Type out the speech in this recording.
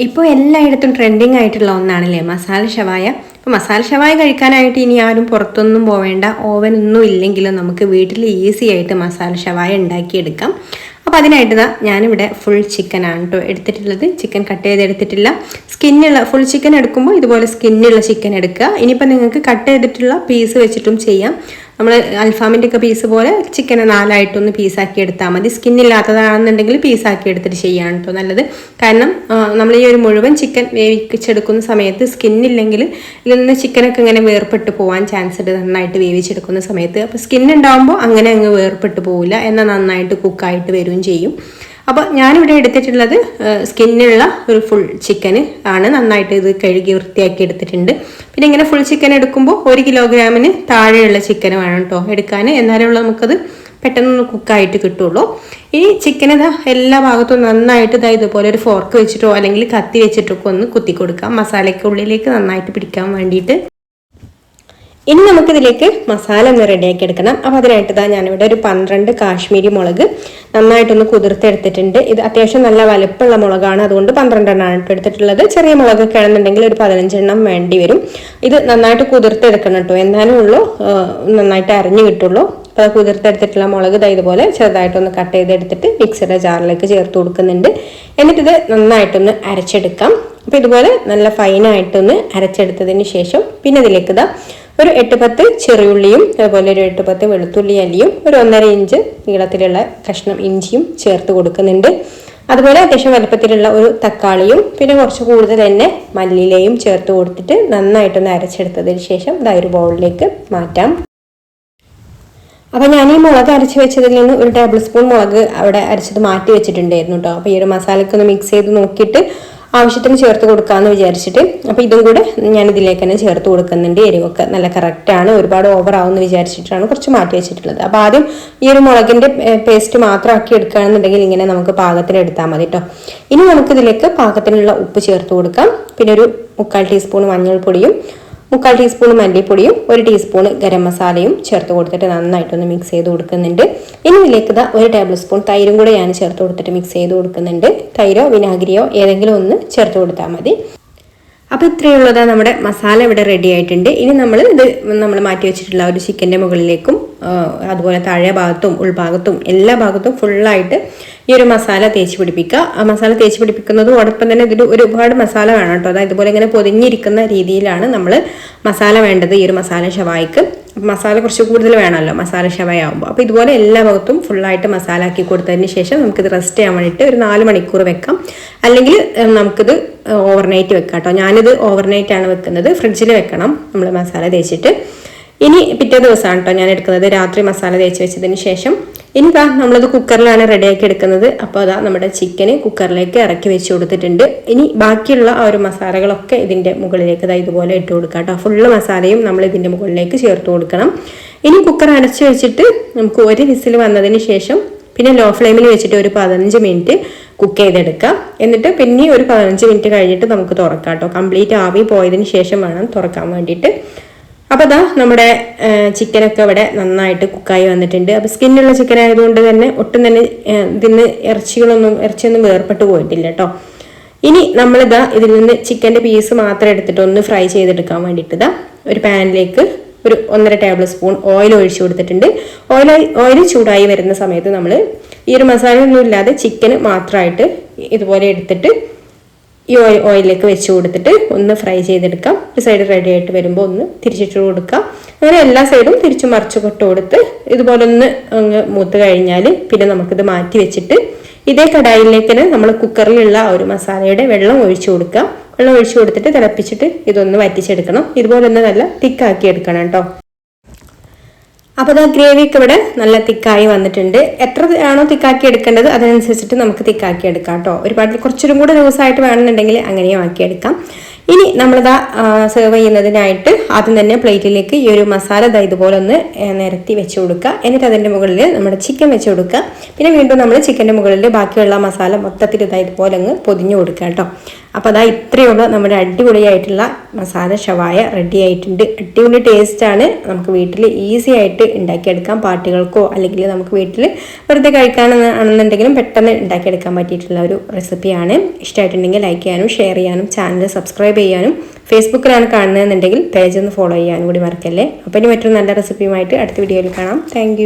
ഇപ്പോൾ എല്ലായിടത്തും ട്രെൻഡിങ് ആയിട്ടുള്ള ഒന്നാണല്ലേ മസാല ഷവായ. അപ്പോൾ മസാല ഷവായ കഴിക്കാനായിട്ട് ഇനി ആരും പുറത്തൊന്നും പോവേണ്ട, ഓവനൊന്നും ഇല്ലെങ്കിലും നമുക്ക് വീട്ടിൽ ഈസി ആയിട്ട് മസാല ഷവായ ഉണ്ടാക്കിയെടുക്കാം. അപ്പോൾ അതിനായിട്ട് ഞാനിവിടെ ഫുൾ ചിക്കനാണ് കേട്ടോ എടുത്തിട്ടുള്ളത്. ചിക്കൻ കട്ട് ചെയ്തെടുത്തിട്ടില്ല. സ്കിന്നുള്ള ഫുൾ ചിക്കൻ എടുക്കുമ്പോൾ ഇതുപോലെ സ്കിന്നുള്ള ചിക്കൻ എടുക്കുക. ഇനിയിപ്പോൾ നിങ്ങൾക്ക് കട്ട് ചെയ്തിട്ടുള്ള പീസ് വെച്ചിട്ടും ചെയ്യാം. നമ്മൾ അൽഫാമിൻ്റെ ഒക്കെ പീസ് പോലെ ചിക്കനെ 4ആയിട്ടൊന്ന് പീസാക്കി എടുത്താൽ മതി. സ്കിന്നില്ലാത്തതാണെന്നുണ്ടെങ്കിൽ പീസാക്കി എടുത്തിട്ട് ചെയ്യാണ് കേട്ടോ നല്ലത്. കാരണം നമ്മൾ ഈ ഒരു മുഴുവൻ ചിക്കൻ വേവിച്ചെടുക്കുന്ന സമയത്ത് സ്കിന്നില്ലെങ്കിൽ ഇതിൽ നിന്ന് ചിക്കനൊക്കെ ഇങ്ങനെ വേർപെട്ട് പോകാൻ ചാൻസ് ഉണ്ട് നന്നായിട്ട് വേവിച്ചെടുക്കുന്ന സമയത്ത്. അപ്പോൾ സ്കിന്നുണ്ടാകുമ്പോൾ അങ്ങനെ അങ്ങ് വേർപെട്ട് പോവില്ല, എന്നാൽ നന്നായിട്ട് കുക്കായിട്ട് വരികയും ചെയ്യും. അപ്പോൾ ഞാനിവിടെ എടുത്തിട്ടുള്ളത് സ്കിന്നുള്ള ഒരു ഫുൾ ചിക്കന് ആണ്. നന്നായിട്ട് ഇത് കഴുകി വൃത്തിയാക്കി എടുത്തിട്ടുണ്ട്. പിന്നെ ഇങ്ങനെ ഫുൾ ചിക്കൻ എടുക്കുമ്പോൾ 1 കിലോഗ്രാമിന് താഴെയുള്ള ചിക്കൻ വേണം കേട്ടോ എടുക്കാൻ, എന്നാലുള്ള നമുക്കത് പെട്ടെന്ന് കുക്കായിട്ട് കിട്ടുള്ളൂ. ഈ ചിക്കൻ എല്ലാ ഭാഗത്തും നന്നായിട്ട് ഇതുപോലെ ഒരു ഫോർക്ക് വെച്ചിട്ടോ അല്ലെങ്കിൽ കത്തി വെച്ചിട്ടൊക്കെ ഒന്ന് കുത്തി കൊടുക്കാം, മസാലയ്ക്കുള്ളിലേക്ക് നന്നായിട്ട് പിടിക്കാൻ വേണ്ടിയിട്ട്. ഇനി നമുക്കിതിലേക്ക് മസാല ഒന്ന് റെഡിയാക്കി എടുക്കണം. അപ്പോൾ അതിനായിട്ട് ഞാനിവിടെ ഒരു 12 കാശ്മീരി മുളക് നന്നായിട്ടൊന്ന് കുതിർത്തെടുത്തിട്ടുണ്ട്. ഇത് അത്യാവശ്യം നല്ല വലുപ്പമുള്ള മുളകാണ്, അതുകൊണ്ട് 12 എണ്ണമാണ് എടുത്തിട്ടുള്ളത്. ചെറിയ മുളകൊക്കെ ആണെന്നുണ്ടെങ്കിൽ ഒരു 15 എണ്ണം വേണ്ടി വരും. ഇത് നന്നായിട്ട് കുതിർത്തെടുക്കണം കേട്ടോ, എന്നാലും ഉള്ളൂ നന്നായിട്ട് അരിഞ്ഞു കിട്ടുള്ളൂ. അപ്പോൾ കുതിർത്തെടുത്തിട്ടുള്ള മുളക് ഇതുപോലെ ചെറുതായിട്ടൊന്ന് കട്ട് ചെയ്തെടുത്തിട്ട് മിക്സിയുടെ ജാറിലേക്ക് ചേർത്ത് കൊടുക്കുന്നുണ്ട്. എന്നിട്ടിത് നന്നായിട്ടൊന്ന് അരച്ചെടുക്കാം. അപ്പോൾ ഇതുപോലെ നല്ല ഫൈനായിട്ടൊന്ന് അരച്ചെടുത്തതിന് ശേഷം പിന്നെ ഇതിലേക്ക് ഒരു 8-10 ചെറിയുള്ളിയും അതുപോലെ ഒരു 8-10 വെളുത്തുള്ളി അല്ലിയും ഒരു 1.5 ഇഞ്ച് നീളത്തിലുള്ള കഷ്ണം ഇഞ്ചിയും ചേർത്ത് കൊടുക്കുന്നുണ്ട്. അതുപോലെ അത്യാവശ്യം വലുപ്പത്തിലുള്ള ഒരു തക്കാളിയും പിന്നെ കുറച്ച് കൂടുതൽ തന്നെ മല്ലിയിലയും ചേർത്ത് കൊടുത്തിട്ട് നന്നായിട്ടൊന്ന് അരച്ചെടുത്തതിന് ശേഷം ഒരു ബൗളിലേക്ക് മാറ്റാം. അപ്പോൾ ഞാൻ ഈ മുളക് അരച്ച് വെച്ചതിൽ നിന്ന് ഒരു ടേബിൾ സ്പൂൺ മുളക് അവിടെ അരച്ചത് മാറ്റി വെച്ചിട്ടുണ്ടായിരുന്നു കേട്ടോ. അപ്പോൾ ഈ ഒരു മസാലയ്ക്കൊന്ന് മിക്സ് ചെയ്ത് നോക്കിയിട്ട് ആവശ്യത്തിന് ചേർത്ത് കൊടുക്കാമെന്ന് വിചാരിച്ചിട്ട് അപ്പോൾ ഇതും കൂടെ ഞാൻ ഇതിലേക്ക് തന്നെ ചേർത്ത് കൊടുക്കുന്നുണ്ട്. എരിവൊക്കെ നല്ല കറക്റ്റാണ്, ഒരുപാട് ഓവർ ആവുമെന്ന് വിചാരിച്ചിട്ടാണ് കുറച്ച് മാറ്റി വെച്ചിട്ടുള്ളത്. അപ്പോൾ ആദ്യം ഈ ഒരു മുളകിൻ്റെ പേസ്റ്റ് മാത്രമാക്കി എടുക്കുകയാണെന്നുണ്ടെങ്കിൽ ഇങ്ങനെ നമുക്ക് പാകത്തിന് എടുത്താൽ മതി കേട്ടോ. ഇനി നമുക്കിതിലേക്ക് പാകത്തിനുള്ള ഉപ്പ് ചേർത്ത് കൊടുക്കാം. പിന്നെ ഒരു 3/4 ടീസ്പൂൺ മഞ്ഞൾപ്പൊടിയും 3/4 ടീസ്പൂൺ മല്ലിപ്പൊടിയും 1 ടീസ്പൂൺ ഗരം മസാലയും ചേർത്ത് കൊടുത്തിട്ട് നന്നായിട്ടൊന്ന് മിക്സ് ചെയ്ത് കൊടുക്കുന്നുണ്ട്. ഇനി ഇതിലേക്ക് 1 ടേബിൾ സ്പൂൺ തൈരും കൂടെ ഞാൻ ചേർത്ത് കൊടുത്തിട്ട് മിക്സ് ചെയ്ത് കൊടുക്കുന്നുണ്ട്. തൈരോ വിനാഗിരിയോ ഏതെങ്കിലും ഒന്ന് ചേർത്ത് കൊടുത്താൽ മതി. അപ്പോൾ ഇത്രയുള്ളതാ നമ്മുടെ മസാല ഇവിടെ റെഡി ആയിട്ടുണ്ട്. ഇനി നമ്മൾ മാറ്റി വെച്ചിട്ടുള്ള ഒരു ചിക്കൻ്റെ മുകളിലേക്കും അതുപോലെ താഴെ ഭാഗത്തും ഉൾഭാഗത്തും എല്ലാ ഭാഗത്തും ഫുള്ളായിട്ട് ഈ ഒരു മസാല തേച്ച് പിടിപ്പിക്കുക. ആ മസാല തേച്ച് പിടിപ്പിക്കുന്നതോടൊപ്പം തന്നെ ഇതിൽ ഒരുപാട് മസാല വേണം കേട്ടോ. അതായത് ഇതുപോലെ ഇങ്ങനെ പൊതിഞ്ഞിരിക്കുന്ന രീതിയിലാണ് നമ്മൾ മസാല വേണ്ടത് ഈ ഒരു മസാല ഷവായിക്ക്. മസാല കുറച്ച് കൂടുതൽ വേണമല്ലോ മസാല ഷവായ ആകുമ്പോൾ. അപ്പോൾ ഇതുപോലെ എല്ലാ ഭാഗത്തും ഫുള്ളായിട്ട് മസാല ആക്കി കൊടുത്തതിന് ശേഷം നമുക്കിത് റെസ്റ്റ് ചെയ്യാൻ വേണ്ടിയിട്ട് ഒരു 4 മണിക്കൂർ വെക്കാം. അല്ലെങ്കിൽ നമുക്കിത് ഓവർനൈറ്റ് വെക്കാം കേട്ടോ. ഞാനിത് ഓവർനൈറ്റ് ആണ് വെക്കുന്നത്, ഫ്രിഡ്ജിൽ വെക്കണം നമ്മൾ മസാല തേച്ചിട്ട്. ഇനി പിറ്റേ ദിവസമാണ് കേട്ടോ ഞാൻ എടുക്കുന്നത്, രാത്രി മസാല തേച്ച് വെച്ചതിന് ശേഷം. ഇനി നമ്മളിത് കുക്കറിലാണ് റെഡിയാക്കി എടുക്കുന്നത്. അപ്പോൾ നമ്മുടെ ചിക്കന് കുക്കറിലേക്ക് ഇറക്കി വെച്ച് കൊടുത്തിട്ടുണ്ട്. ഇനി ബാക്കിയുള്ള ആ ഒരു മസാലകളൊക്കെ ഇതിൻ്റെ മുകളിലേക്ക് ഇതുപോലെ ഇട്ട് കൊടുക്കാം കേട്ടോ. ഫുള്ള് മസാലയും നമ്മൾ ഇതിൻ്റെ മുകളിലേക്ക് ചേർത്ത് കൊടുക്കണം. ഇനി കുക്കർ അടച്ച് വെച്ചിട്ട് നമുക്ക് 1 വിസിൽ വന്നതിന് ശേഷം പിന്നെ ലോ ഫ്ലെയിമിൽ വെച്ചിട്ട് ഒരു 15 മിനിറ്റ് കുക്ക് ചെയ്തെടുക്കാം. എന്നിട്ട് പിന്നെ ഒരു 15 മിനിറ്റ് കഴിഞ്ഞിട്ട് നമുക്ക് തുറക്കാം കേട്ടോ. കംപ്ലീറ്റ് ആവി പോയതിന് ശേഷം വേണം തുറക്കാൻ വേണ്ടിയിട്ട്. അപ്പോൾ നമ്മുടെ ചിക്കനൊക്കെ ഇവിടെ നന്നായിട്ട് കുക്കായി വന്നിട്ടുണ്ട്. അപ്പോൾ സ്കിന്നുള്ള ചിക്കൻ ആയതുകൊണ്ട് തന്നെ ഒട്ടും തന്നെ ഇതിന് ഇറച്ചിയൊന്നും വേർപെട്ട് പോയിട്ടില്ല കേട്ടോ. ഇനി ഇതിൽ നിന്ന് ചിക്കൻ്റെ പീസ് മാത്രം എടുത്തിട്ട് ഒന്ന് ഫ്രൈ ചെയ്തെടുക്കാൻ വേണ്ടിയിട്ട് ഒരു പാനിലേക്ക് ഒരു 1.5 ടേബിൾ സ്പൂൺ ഓയിൽ ഒഴിച്ചു കൊടുത്തിട്ടുണ്ട്. ഓയിൽ ചൂടായി വരുന്ന സമയത്ത് നമ്മൾ ഈ ഒരു മസാല ഒന്നും ഇല്ലാതെ ചിക്കന് മാത്രമായിട്ട് ഇതുപോലെ എടുത്തിട്ട് ഈ ഓയിലിലേക്ക് വെച്ച് കൊടുത്തിട്ട് ഒന്ന് ഫ്രൈ ചെയ്തെടുക്കാം. ഒരു സൈഡ് റെഡി ആയിട്ട് വരുമ്പോൾ ഒന്ന് തിരിച്ചിട്ട് കൊടുക്കാം. അങ്ങനെ എല്ലാ സൈഡും തിരിച്ചു മറിച്ച് കൊട്ട് കൊടുത്ത് ഇതുപോലെ ഒന്ന് മൂത്ത് കഴിഞ്ഞാൽ പിന്നെ നമുക്കിത് മാറ്റി വെച്ചിട്ട് ഇതേ കടായിലേക്ക് നമ്മൾ കുക്കറിലുള്ള ഒരു മസാലയുടെ വെള്ളം ഒഴിച്ചു കൊടുക്കുക. വെള്ളം ഒഴിച്ചു കൊടുത്തിട്ട് തിളപ്പിച്ചിട്ട് ഇതൊന്ന് വറ്റിച്ചെടുക്കണം. ഇതുപോലെ ഒന്ന് നല്ല തിക്കാക്കി എടുക്കണം കേട്ടോ. അപ്പോൾ ഗ്രേവിയൊക്കെ ഇവിടെ നല്ല തിക്കായി വന്നിട്ടുണ്ട്. എത്ര ആണോ തിക്കാക്കി എടുക്കേണ്ടത് അതിനനുസരിച്ചിട്ട് നമുക്ക് തിക്കാക്കി എടുക്കാം കേട്ടോ. ഒരുപാട് കുറച്ചും കൂടെ ദിവസമായിട്ട് വേണമെന്നുണ്ടെങ്കിൽ അങ്ങനെയും ആക്കിയെടുക്കാം. ഇനി നമ്മളിതാ സെർവ് ചെയ്യുന്നതിനായിട്ട് ആദ്യം തന്നെ പ്ലേറ്റിലേക്ക് ഈ ഒരു മസാല ഇതുപോലെ ഒന്ന് നിരത്തി വെച്ച് കൊടുക്കുക. എന്നിട്ട് അതിൻ്റെ മുകളിൽ നമ്മുടെ ചിക്കൻ വെച്ച് കൊടുക്കുക. പിന്നെ വീണ്ടും നമ്മൾ ചിക്കൻ്റെ മുകളിൽ ബാക്കിയുള്ള മസാല മൊത്തത്തിൽ ഇതുപോലെ അങ്ങ് പൊതിഞ്ഞു കൊടുക്കുക കേട്ടോ. അപ്പോൾ അതാ ഇത്രയേ ഉള്ളൂ, നമ്മുടെ അടിപൊളിയായിട്ടുള്ള മസാല ഷവായ റെഡി ആയിട്ടുണ്ട്. അടിപൊളി ടേസ്റ്റാണ്. നമുക്ക് വീട്ടിൽ ഈസി ആയിട്ട് ഉണ്ടാക്കിയെടുക്കാം. പാർട്ടികൾക്കോ അല്ലെങ്കിൽ നമുക്ക് വീട്ടിൽ വെറുതെ കഴിക്കാനാണെന്നുണ്ടെങ്കിലും പെട്ടെന്ന് ഉണ്ടാക്കിയെടുക്കാൻ പറ്റിയിട്ടുള്ള ഒരു റെസിപ്പിയാണ്. ഇഷ്ടമായിട്ടുണ്ടെങ്കിൽ ലൈക്ക് ചെയ്യാനും ഷെയർ ചെയ്യാനും ചാനൽ സബ്സ്ക്രൈബ് ചെയ്യാനും ഫേസ്ബുക്കിലാണ് കാണുന്നതെന്നുണ്ടെങ്കിൽ പേജ് ഒന്ന് ഫോളോ ചെയ്യാനും കൂടി മറക്കല്ലേ. അപ്പോൾ ഇനി മറ്റൊരു നല്ല റെസിപ്പിയുമായിട്ട് അടുത്ത വീഡിയോയിൽ കാണാം. താങ്ക്